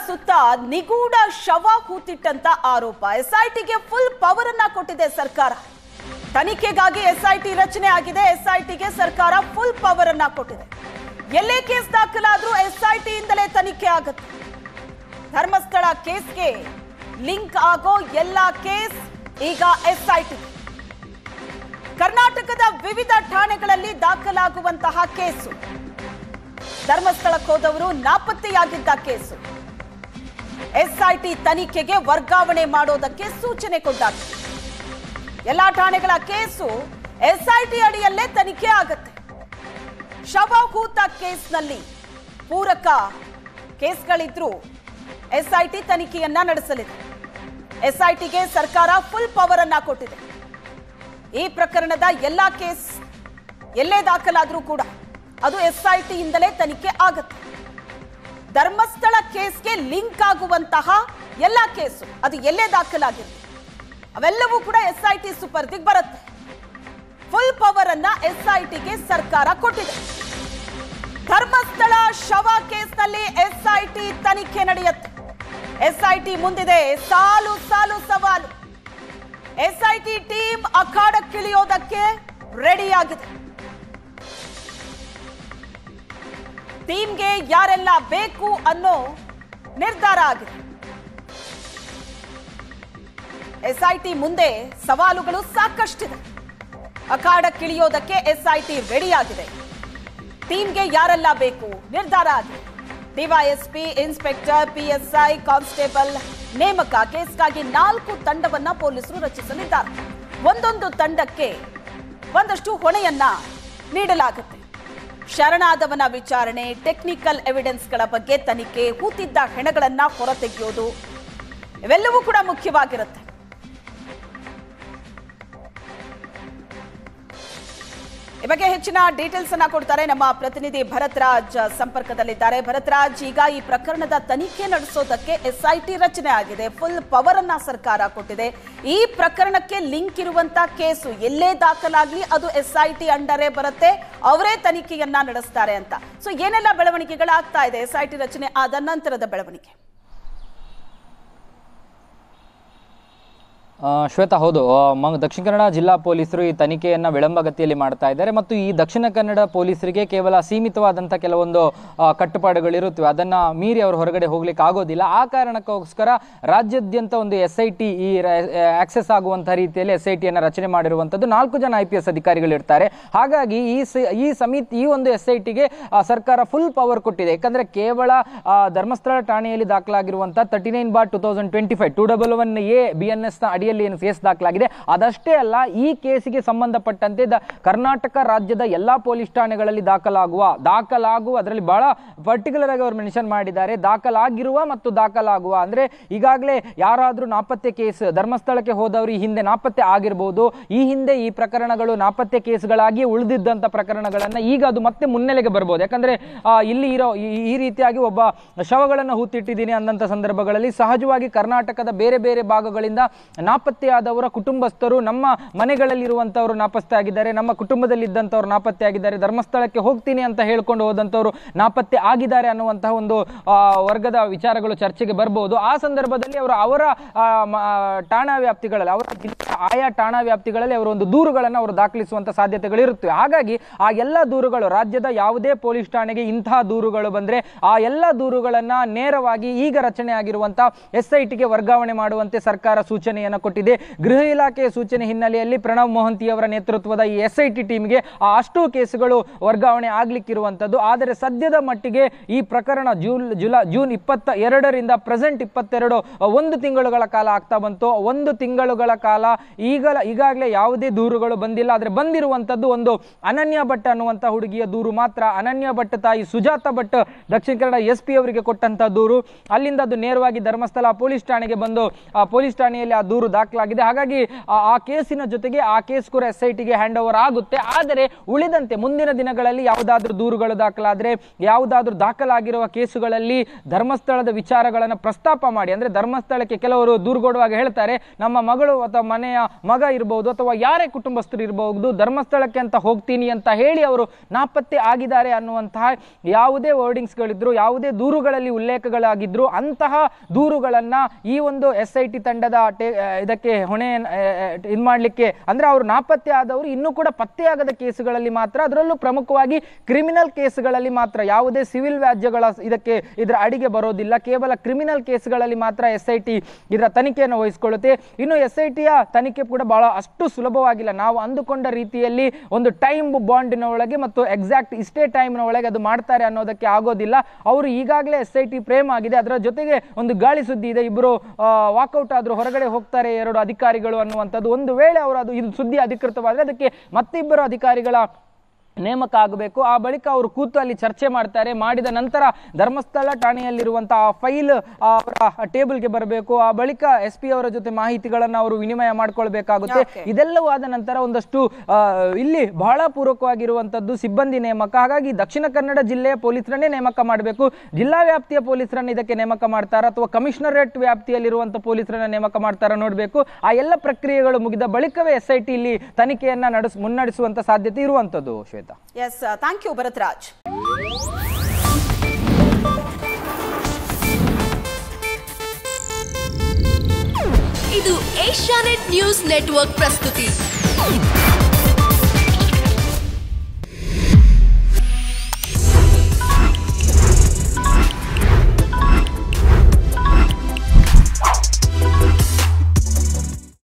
ಸುತ್ತ ನಿಗೂಢ ಶವ ಹೂತಿಟ್ಟಂತ ಆರೋಪ. ಎಸ್ಐಟಿಗೆ ಫುಲ್ ಪವರ್ ಅನ್ನ ಕೊಟ್ಟಿದೆ ಸರ್ಕಾರ. ತನಿಖೆಗಾಗಿ ಎಸ್ಐಟಿ ರಚನೆ ಆಗಿದೆ. ಎಸ್ಐಟಿಗೆ ಸರ್ಕಾರ ಫುಲ್ ಪವರ್ ಅನ್ನ ಕೊಟ್ಟಿದೆ. ಎಲ್ಲೇ ಕೇಸ್ ದಾಖಲಾದ್ರೂ ಎಸ್ಐಟಿ ಇಂದಲೇ ತನಿಖೆ ಆಗುತ್ತೆ. ಧರ್ಮಸ್ಥಳ ಕೇಸ್ಗೆ ಲಿಂಕ್ ಆಗೋ ಎಲ್ಲ ಕೇಸ್ ಈಗ ಎಸ್ಐಟಿ. ಕರ್ನಾಟಕದ ವಿವಿಧ ಠಾಣೆಗಳಲ್ಲಿ ದಾಖಲಾಗುವಂತಹ ಕೇಸು, ಧರ್ಮಸ್ಥಳಕ್ಕೆ ಹೋದವರು ನಾಪತ್ತೆಯಾಗಿದ್ದ ಕೇಸು ಎಸ್ಐಟಿ ತನಿಖೆಗೆ ವರ್ಗಾವಣೆ ಮಾಡೋದಕ್ಕೆ ಸೂಚನೆ ಕೊಟ್ಟಾಗಿದೆ. ಎಲ್ಲಾ ಠಾಣೆಗಳ ಕೇಸು ಎಸ್ಐಟಿ ಅಡಿಯಲ್ಲೇ ತನಿಖೆ ಆಗುತ್ತೆ. ಶವ ಹೂತ ಕೇಸ್ನಲ್ಲಿ ಪೂರಕ ಕೇಸ್ಗಳಿದ್ರೂ ಎಸ್ಐಟಿ ತನಿಖೆಯನ್ನ ನಡೆಸಲಿದೆ. ಎಸ್ಐಟಿಗೆ ಸರ್ಕಾರ ಫುಲ್ ಪವರ್ ಅನ್ನ ಕೊಟ್ಟಿದೆ. ಈ ಪ್ರಕರಣದ ಎಲ್ಲಾ ಕೇಸ್ ಎಲ್ಲೇ ದಾಖಲಾದ್ರೂ ಕೂಡ ಅದು ಎಸ್ಐಟಿ ಇಂದಲೇ ತನಿಖೆ ಆಗುತ್ತೆ. ಧರ್ಮಸ್ಥಳ ಕೇಸ್ಗೆ ಲಿಂಕ್ ಆಗುವಂತಹ ಎಲ್ಲಾ ಕೇಸು ಅದು ಎಲ್ಲೇ ದಾಖಲಾಗಿರುತ್ತೆ ಅವೆಲ್ಲವೂ ಕೂಡ ಎಸ್ಐಟಿ ಸುಪರ್ದಿಗೆ ಬರುತ್ತೆ. ಫುಲ್ ಪವರ್ ಅನ್ನ ಎಸ್ಐಟಿಗೆ ಸರ್ಕಾರ ಕೊಟ್ಟಿದೆ. ಧರ್ಮಸ್ಥಳ ಶವ ಕೇಸ್ನಲ್ಲಿ ಎಸ್ಐಟಿ ತನಿಖೆ ನಡೆಯುತ್ತೆ. ಎಸ್ಐಟಿ ಮುಂದಿದೆ ಸಾಲು ಸಾಲು ಸವಾಲು. ಎಸ್ಐಟಿ ಟೀಮ್ ಅಖಾಡಕ್ಕಿಳಿಯೋದಕ್ಕೆ ರೆಡಿಯಾಗಿದೆ. ಟೀಮ್ಗೆ ಯಾರೆಲ್ಲ ಬೇಕು ಅನ್ನೋ ನಿರ್ಧಾರ ಆಗಿದೆ. ಎಸ್ಐಟಿ ಮುಂದೆ ಸವಾಲುಗಳು ಸಾಕಷ್ಟಿದೆ. ಅಖಾಡಕ್ಕಿಳಿಯೋದಕ್ಕೆ ಎಸ್ಐಟಿ ರೆಡಿಯಾಗಿದೆ. ಟೀಮ್ಗೆ ಯಾರೆಲ್ಲ ಬೇಕು ನಿರ್ಧಾರ ಆಗಿದೆ. ಡಿವೈಎಸ್ಪಿ, ಇನ್ಸ್ಪೆಕ್ಟರ್, ಪಿಎಸ್ಐ, ಕಾನ್ಸ್ಟೇಬಲ್ ನೇಮಕ. ಕೇಸ್ಗಾಗಿ 4 ತಂಡವನ್ನ ಪೊಲೀಸರು ರಚಿಸಲಿದ್ದಾರೆ. ಒಂದೊಂದು ತಂಡಕ್ಕೆ ಒಂದಷ್ಟು ಹೊಣೆಯನ್ನ ನೀಡಲಾಗುತ್ತೆ. ಶರಣಾದವನ ವಿಚಾರಣೆ, ಟೆಕ್ನಿಕಲ್ ಎವಿಡೆನ್ಸ್ಗಳ ಬಗ್ಗೆ ತನಿಖೆ, ಹೂತಿದ್ದ ಹೆಣಗಳನ್ನ ಹೊರತೆಗೆಯೋದು ಇವೆಲ್ಲವೂ ಕೂಡ ಮುಖ್ಯವಾಗಿರುತ್ತೆ. ಈ ಬಗ್ಗೆ ಹೆಚ್ಚಿನ ಡೀಟೇಲ್ಸ್ ಅನ್ನ ಕೊಡ್ತಾರೆ ನಮ್ಮ ಪ್ರತಿನಿಧಿ ಭರತ್ ರಾಜ್ ಸಂಪರ್ಕದಲ್ಲಿದ್ದಾರೆ. ಭರತ್ ರಾಜ್, ಈಗ ಈ ಪ್ರಕರಣದ ತನಿಖೆ ನಡೆಸೋದಕ್ಕೆ ಎಸ್ಐಟಿ ರಚನೆ ಆಗಿದೆ. ಫುಲ್ ಪವರ್ ಅನ್ನ ಸರ್ಕಾರ ಕೊಟ್ಟಿದೆ. ಈ ಪ್ರಕರಣಕ್ಕೆ ಲಿಂಕ್ ಇರುವಂತ ಕೇಸು ಎಲ್ಲೇ ದಾಖಲಾಗ್ಲಿ ಅದು ಎಸ್ಐಟಿ ಅಂಡರೇ ಬರುತ್ತೆ. ಅವರೇ ತನಿಖೆಯನ್ನ ನಡೆಸ್ತಾರೆ ಅಂತ. ಸೊ ಏನೆಲ್ಲ ಬೆಳವಣಿಗೆಗಳಾಗ್ತಾ ಇದೆ ಎಸ್ಐಟಿ ರಚನೆ ಆದ ನಂತರದ ಬೆಳವಣಿಗೆ? ಶ್ವೇತಾ, ಹೌದು, ದಕ್ಷಿಣ ಕನ್ನಡ ಜಿಲ್ಲಾ ಪೊಲೀಸರು ಈ ತನಿಖೆಯನ್ನು ವಿಳಂಬಗತಿಯಲ್ಲಿ ಮಾಡ್ತಾ ಇದ್ದಾರೆ. ಮತ್ತು ಈ ದಕ್ಷಿಣ ಕನ್ನಡ ಪೊಲೀಸರಿಗೆ ಕೇವಲ ಸೀಮಿತವಾದಂಥ ಕೆಲವೊಂದು ಕಟ್ಟುಪಾಡುಗಳಿರುತ್ತವೆ, ಅದನ್ನು ಮೀರಿ ಅವರು ಹೊರಗಡೆ ಹೋಗ್ಲಿಕ್ಕೆ ಆಗೋದಿಲ್ಲ. ಆ ಕಾರಣಕ್ಕೋಸ್ಕರ ರಾಜ್ಯಾದ್ಯಂತ ಒಂದು ಎಸ್ಐಟಿ ಈ ಆಕ್ಸೆಸ್ ಆಗುವಂಥ ರೀತಿಯಲ್ಲಿ ಎಸ್ಐಟಿಯನ್ನು ರಚನೆ ಮಾಡಿರುವಂಥದ್ದು. 4 ಜನ IPS ಅಧಿಕಾರಿಗಳಿರ್ತಾರೆ. ಹಾಗಾಗಿ ಈ ಒಂದು ಎಸ್ಐಟಿಗೆ ಸರ್ಕಾರ ಫುಲ್ ಪವರ್ ಕೊಟ್ಟಿದೆ. ಯಾಕಂದರೆ ಕೇವಲ ಧರ್ಮಸ್ಥಳ ಠಾಣೆಯಲ್ಲಿ ದಾಖಲಾಗಿರುವಂಥ 39/2025 211A BNS ನ ಅಡಿಯಲ್ಲಿ ಏನು ಕೇಸ್ ದಾಖಲಾಗಿದೆ ಅದಷ್ಟೇ ಅಲ್ಲ, ಈ ಕೇಸಿಗೆ ಸಂಬಂಧಪಟ್ಟಂತೆ ಕರ್ನಾಟಕ ರಾಜ್ಯದ ಎಲ್ಲಾ ಪೊಲೀಸ್ ಠಾಣೆಗಳಲ್ಲಿ ದಾಖಲಾಗುವ ಅದರಲ್ಲಿ ಬಹಳ ಪರ್ಟಿಕ್ಯುಲರ್ ಆಗಿ ಅವರು ಮೆನ್ಷನ್ ಮಾಡಿದ್ದಾರೆ. ದಾಖಲಾಗಿರುವ ಮತ್ತು ದಾಖಲಾಗುವ ಅಂದ್ರೆ ಈಗಾಗಲೇ ಯಾರಾದ್ರೂ ನಾಪತ್ತೆ ಕೇಸ್ ಧರ್ಮಸ್ಥಳಕ್ಕೆ ಹೋದವರು ಈ ಹಿಂದೆ ನಾಪತ್ತೆ ಆಗಿರಬಹುದು. ಈ ಹಿಂದೆ ಈ ಪ್ರಕರಣಗಳು ನಾಪತ್ತೆ ಕೇಸ್ಗಳಾಗಿ ಉಳಿದಿದ್ದಂತ ಪ್ರಕರಣಗಳನ್ನ ಈಗ ಅದು ಮತ್ತೆ ಮುನ್ನೆಲೆಗೆ ಬರಬಹುದು. ಯಾಕಂದ್ರೆ ಇಲ್ಲಿ ಇರೋ ಈ ರೀತಿಯಾಗಿ ಒಬ್ಬ ಶವಗಳನ್ನು ಹೂತಿಟ್ಟಿದ್ದೀನಿ ಅನ್ನಂತ ಸಂದರ್ಭಗಳಲ್ಲಿ ಸಹಜವಾಗಿ ಕರ್ನಾಟಕದ ಬೇರೆ ಬೇರೆ ಭಾಗಗಳಿಂದ ನಾಪತ್ತೆಯಾದವರ ಕುಟುಂಬಸ್ಥರು ನಮ್ಮ ಮನೆಗಳಲ್ಲಿರುವಂತವರು ನಾಪತ್ತೆ ಆಗಿದ್ದಾರೆ, ನಮ್ಮ ಕುಟುಂಬದಲ್ಲಿ ಇದ್ದಂತವ್ರು ನಾಪತ್ತೆ ಆಗಿದ್ದಾರೆ, ಧರ್ಮಸ್ಥಳಕ್ಕೆ ಹೋಗ್ತೀನಿ ಅಂತ ಹೇಳ್ಕೊಂಡು ಹೋದಂತವ್ರು ನಾಪತ್ತೆ ಆಗಿದ್ದಾರೆ ಅನ್ನುವಂತಹ ಒಂದು ವರ್ಗದ ವಿಚಾರಗಳು ಚರ್ಚೆಗೆ ಬರಬಹುದು. ಆ ಸಂದರ್ಭದಲ್ಲಿ ಅವರ ಠಾಣಾ ವ್ಯಾಪ್ತಿಗಳಲ್ಲಿ ಆಯಾ ಠಾಣಾ ವ್ಯಾಪ್ತಿಗಳಲ್ಲಿ ಅವರು ಒಂದು ದೂರುಗಳನ್ನು ಅವರು ದಾಖಲಿಸುವಂತ ಸಾಧ್ಯತೆಗಳಿರುತ್ತವೆ. ಹಾಗಾಗಿ ಆ ಎಲ್ಲ ದೂರುಗಳು ರಾಜ್ಯದ ಯಾವುದೇ ಪೊಲೀಸ್ ಠಾಣೆಗೆ ಇಂತಹ ದೂರುಗಳು ಬಂದ್ರೆ ಆ ಎಲ್ಲ ದೂರುಗಳನ್ನ ನೇರವಾಗಿ ಈಗ ರಚನೆ ಆಗಿರುವಂತಹ SITಗೆ ವರ್ಗಾವಣೆ ಮಾಡುವಂತೆ ಸರ್ಕಾರ ಸೂಚನೆಯನ್ನು ಕೊಟ್ಟಿದೆ. ಗೃಹ ಇಲಾಖೆಯ ಸೂಚನೆ ಹಿನ್ನೆಲೆಯಲ್ಲಿ ಪ್ರಣವ್ ಮೊಹಂತಿ ಅವರ ನೇತೃತ್ವದ ಈ SIT ಟೀಮ್ಗೆ ಅಷ್ಟು ಕೇಸುಗಳು ವರ್ಗಾವಣೆ ಆಗ್ಲಿಕ್ಕಿರುವಂತದ್ದು. ಆದರೆ ಸದ್ಯದ ಮಟ್ಟಿಗೆ ಈ ಪ್ರಕರಣ ಜೂನ್ 22ರಿಂದ ಪ್ರೆಸೆಂಟ್ 22 1 ತಿಂಗಳುಗಳ ಕಾಲ ಆಗ್ತಾ ಬಂತು. 1 ತಿಂಗಳುಗಳ ಕಾಲ ಈಗಾಗಲೇ ಯಾವುದೇ ದೂರುಗಳು ಬಂದಿಲ್ಲ. ಆದರೆ ಬಂದಿರುವಂತದ್ದು ಒಂದು ಅನನ್ಯ ಭಟ್ ಅನ್ನುವಂತ ಹುಡುಗಿಯ ದೂರು ಮಾತ್ರ. ಅನನ್ಯ ಭಟ್ ತಾಯಿ ಸುಜಾತ ಭಟ್ ದಕ್ಷಿಣ ಕನ್ನಡ SP ಅವರಿಗೆ ಕೊಟ್ಟಂತ ದೂರು. ಅಲ್ಲಿಂದ ಅದು ನೇರವಾಗಿ ಧರ್ಮಸ್ಥಳ ಪೊಲೀಸ್ ಠಾಣೆಗೆ ಬಂದು ಪೊಲೀಸ್ ಠಾಣೆಯಲ್ಲಿ ಆ ದೂರು ದಾಖಲಾಗಿದೆ. ಹಾಗಾಗಿ ಆ ಕೇಸಿನ ಜೊತೆಗೆ ಆ ಕೇಸ್ ಕೂಡ SITಗೆ ಹ್ಯಾಂಡ್ ಓವರ್ ಆಗುತ್ತೆ. ಆದರೆ ಉಳಿದಂತೆ ಮುಂದಿನ ದಿನಗಳಲ್ಲಿ ಯಾವುದಾದ್ರೂ ದೂರುಗಳು ದಾಖಲಾದ್ರೆ, ಯಾವುದಾದ್ರೂ ದಾಖಲಾಗಿರುವ ಕೇಸುಗಳಲ್ಲಿ ಧರ್ಮಸ್ಥಳದ ವಿಚಾರಗಳನ್ನು ಪ್ರಸ್ತಾಪ ಮಾಡಿ, ಅಂದ್ರೆ ಧರ್ಮಸ್ಥಳಕ್ಕೆ ಕೆಲವರು ದೂರು ಕೊಡುವಾಗ ಹೇಳ್ತಾರೆ ನಮ್ಮ ಮಗಳು ಅಥವಾ ಮನೆಯ ಮನೆಯ ಮಗ ಇರಬಹುದು ಅಥವಾ ಯಾರೇ ಕುಟುಂಬಸ್ಥರು ಇರಬಹುದು, ಧರ್ಮಸ್ಥಳಕ್ಕೆ ಅಂತ ಹೋಗ್ತೀನಿ ಅಂತ ಹೇಳಿ ಅವರು ನಾಪತ್ತೆ ಆಗಿದ್ದಾರೆ ಅನ್ನುವಂತಹ ಯಾವುದೇ ವರ್ಡಿಂಗ್ಸ್ಗಳಿದ್ರು, ಯಾವುದೇ ದೂರುಗಳಲ್ಲಿ ಉಲ್ಲೇಖಗಳಾಗಿದ್ರು, ಅಂತಹ ದೂರುಗಳನ್ನ ಈ ಒಂದು SIT ತಂಡದ ಇದಕ್ಕೆ ಹೊಣೆ ಇದು ಮಾಡಲಿಕ್ಕೆ, ಅಂದ್ರೆ ಅವರು ನಾಪತ್ತೆ ಆದವರು ಇನ್ನೂ ಕೂಡ ಪತ್ತೆಯಾಗದ ಕೇಸುಗಳಲ್ಲಿ ಮಾತ್ರ, ಅದರಲ್ಲೂ ಪ್ರಮುಖವಾಗಿ ಕ್ರಿಮಿನಲ್ ಕೇಸುಗಳಲ್ಲಿ ಮಾತ್ರ, ಯಾವುದೇ ಸಿವಿಲ್ ವ್ಯಾಜ್ಯಗಳ ಇದರ ಅಡಿಗೆ ಬರೋದಿಲ್ಲ, ಕೇವಲ ಕ್ರಿಮಿನಲ್ ಕೇಸ್ಗಳಲ್ಲಿ ಮಾತ್ರ SIT ಇದರ ತನಿಖೆಯನ್ನು ವಹಿಸಿಕೊಳ್ಳುತ್ತೆ. ಇನ್ನು SITಯ ತನಿಖೆ ಕೂಡ ಬಹಳ ಅಷ್ಟು ಸುಲಭವಾಗಿಲ್ಲ. ನಾವು ಅಂದುಕೊಂಡ ರೀತಿಯಲ್ಲಿ ಒಂದು ಟೈಮ್ ಬಾಂಡಿನ ಒಳಗೆ ಮತ್ತು ಎಕ್ಸಾಕ್ಟ್ ಇಷ್ಟೇ ಟೈಮ್ನ ಒಳಗೆ ಅದು ಮಾಡ್ತಾರೆ ಅನ್ನೋದಕ್ಕೆ ಆಗೋದಿಲ್ಲ. ಅವರು ಈಗಾಗಲೇ SIT ಪ್ರೇಮ್ ಆಗಿದೆ, ಅದರ ಜೊತೆಗೆ ಒಂದು ಗಾಳಿ ಸುದ್ದಿ ಇದೆ, ಇಬ್ಬರು ವಾಕೌಟ್ ಆದ್ರೂ ಹೊರಗಡೆ ಹೋಗ್ತಾರೆ 2 ಅಧಿಕಾರಿಗಳು ಅನ್ನುವಂಥದ್ದು. ಒಂದು ವೇಳೆ ಅವರು ಇದು ಸುದ್ದಿ ಅಧಿಕೃತವಾದರೆ ಅದಕ್ಕೆ ಮತ್ತಿಬ್ಬರು ಅಧಿಕಾರಿಗಳ ನೇಮಕ ಆಗಬೇಕು. ಆ ಬಳಿಕ ಅವರು ಕೂತು ಅಲ್ಲಿ ಚರ್ಚೆ ಮಾಡ್ತಾರೆ. ಮಾಡಿದ ನಂತರ ಧರ್ಮಸ್ಥಳ ಠಾಣೆಯಲ್ಲಿರುವಂತಹ ಫೈಲ್ ಅವರ ಟೇಬಲ್ಗೆ ಬರಬೇಕು. ಆ ಬಳಿಕ SP ಅವರ ಜೊತೆ ಮಾಹಿತಿಗಳನ್ನು ಅವರು ವಿನಿಮಯ ಮಾಡ್ಕೊಳ್ಬೇಕಾಗುತ್ತೆ. ಇದೆಲ್ಲವೂ ಆದ ನಂತರ ಒಂದಷ್ಟು ಇಲ್ಲಿ ಬಹಳ ಪೂರ್ವಕವಾಗಿರುವಂತದ್ದು ಸಿಬ್ಬಂದಿ ನೇಮಕ. ಹಾಗಾಗಿ ದಕ್ಷಿಣ ಕನ್ನಡ ಜಿಲ್ಲೆಯ ಪೊಲೀಸರನ್ನೇ ನೇಮಕ ಮಾಡಬೇಕು. ಜಿಲ್ಲಾ ವ್ಯಾಪ್ತಿಯ ಪೊಲೀಸರನ್ನ ಇದಕ್ಕೆ ನೇಮಕ ಮಾಡ್ತಾರ ಅಥವಾ ಕಮಿಷನರೇಟ್ ವ್ಯಾಪ್ತಿಯಲ್ಲಿರುವಂತಹ ಪೊಲೀಸರನ್ನ ನೇಮಕ ಮಾಡ್ತಾರ ನೋಡಬೇಕು. ಆ ಎಲ್ಲ ಪ್ರಕ್ರಿಯೆಗಳು ಮುಗಿದ ಬಳಿಕವೇ SIT ಇಲ್ಲಿ ತನಿಖೆಯನ್ನ ಮುನ್ನಡೆಸುವಂತ ಸಾಧ್ಯತೆ ಇರುವಂತದ್ದು. Shweta, Yes, thank you, Bharatraj. ಇದು ಏಷ್ಯಾನೆಟ್ ನ್ಯೂಸ್ ನೆಟ್ವರ್ಕ್ ಪ್ರಸ್ತುತಿ.